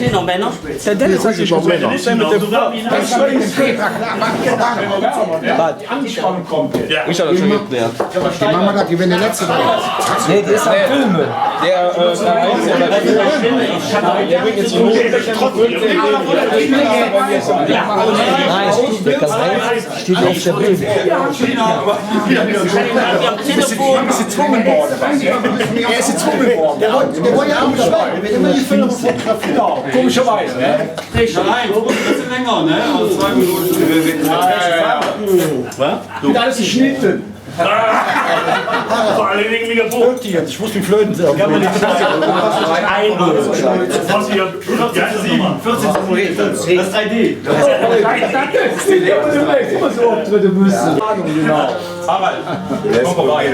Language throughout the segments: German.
den noch Männer? Der Dennis hat sich noch Männer. Die Anspannung kommt jetzt. Ich habe das schon geklärt. Die Mama da, die wenn der letzte da ist. Nee, die ist am Filmen. Der bringt jetzt die Nein, steht auf der Bild. Er ist gezwungen worden. Der wollte ja auch schweigen. Wenn immer die Filme fotografieren. Komischerweise, ne? Nein, ein bisschen länger, ne? Also 2 Minuten. Was? Mit alles geschnitten. Vor allem wegen Megafon. Ich muss mich flöten. Was hier? 14 das ist 3D. Immer so Auftritte müssen. Genau. Aber, komm vorbei.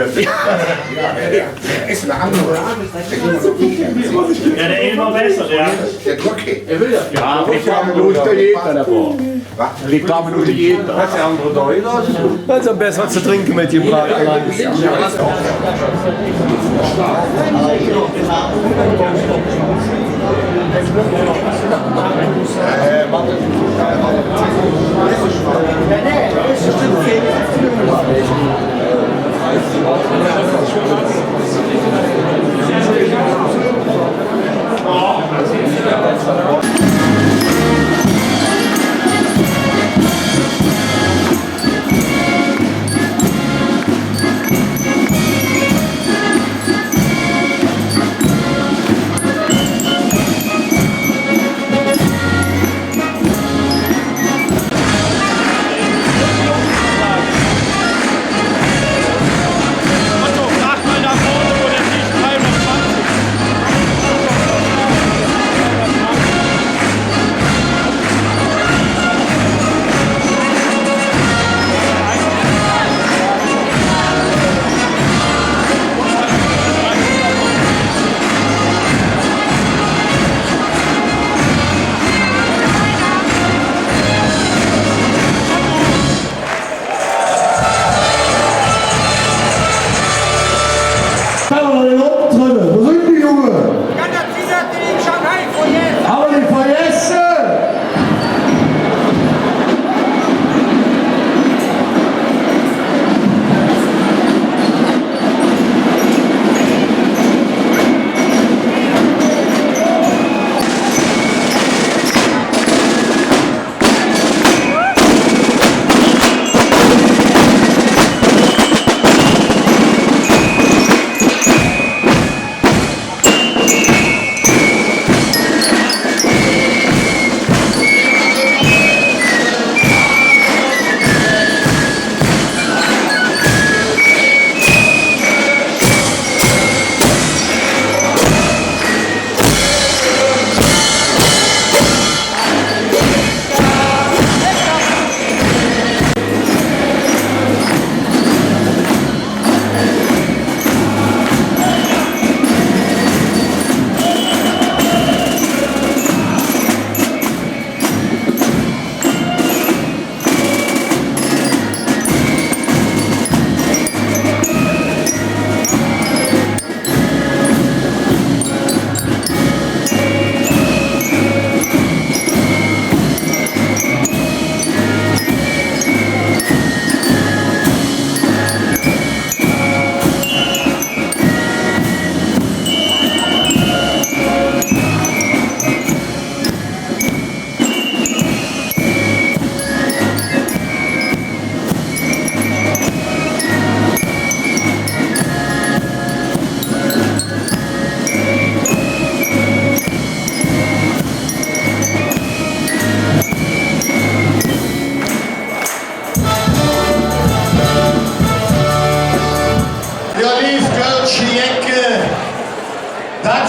Ist eine andere. Ja, der Elmar besser, der. Der Glocke. Ja, Reklamminute jeder davor. Reklamminute jeder. Das ist der andere Deuter. Das ist am besten was zu trinken mit dem Brat.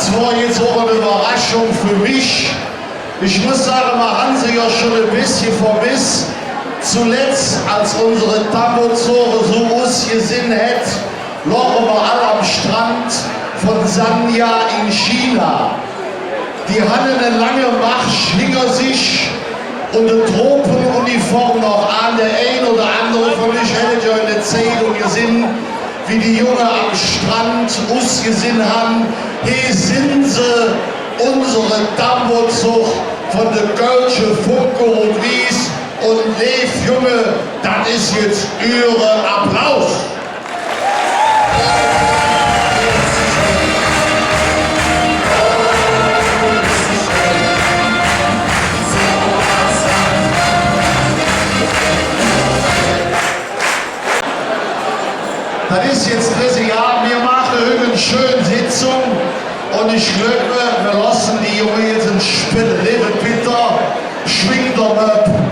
Das war jetzt auch eine Überraschung für mich. Ich muss sagen, wir haben sie ja schon ein bisschen vermisst. Zuletzt, als unsere Tambozore so ausgesehen hat, lagen wir alle am Strand von Sanya in China. Die hatten eine lange Marsch hinter sich und eine Tropenuniform noch an. Der ein oder andere von euch hätte ja in der Zeitung gesehen, wie die Jungen am Strand ausgesehen haben. Hier sind sie unsere Dammbootzug von der Kölsche Funke und Wies und Lev Junge, das ist jetzt Ihre Applaus. Das ist jetzt dritte Jahr, wir machen eine schöne Sitzung und ich glaube, wir lassen die Jungs jetzt ein Spiel leben, bitte. Schwingt doch ab.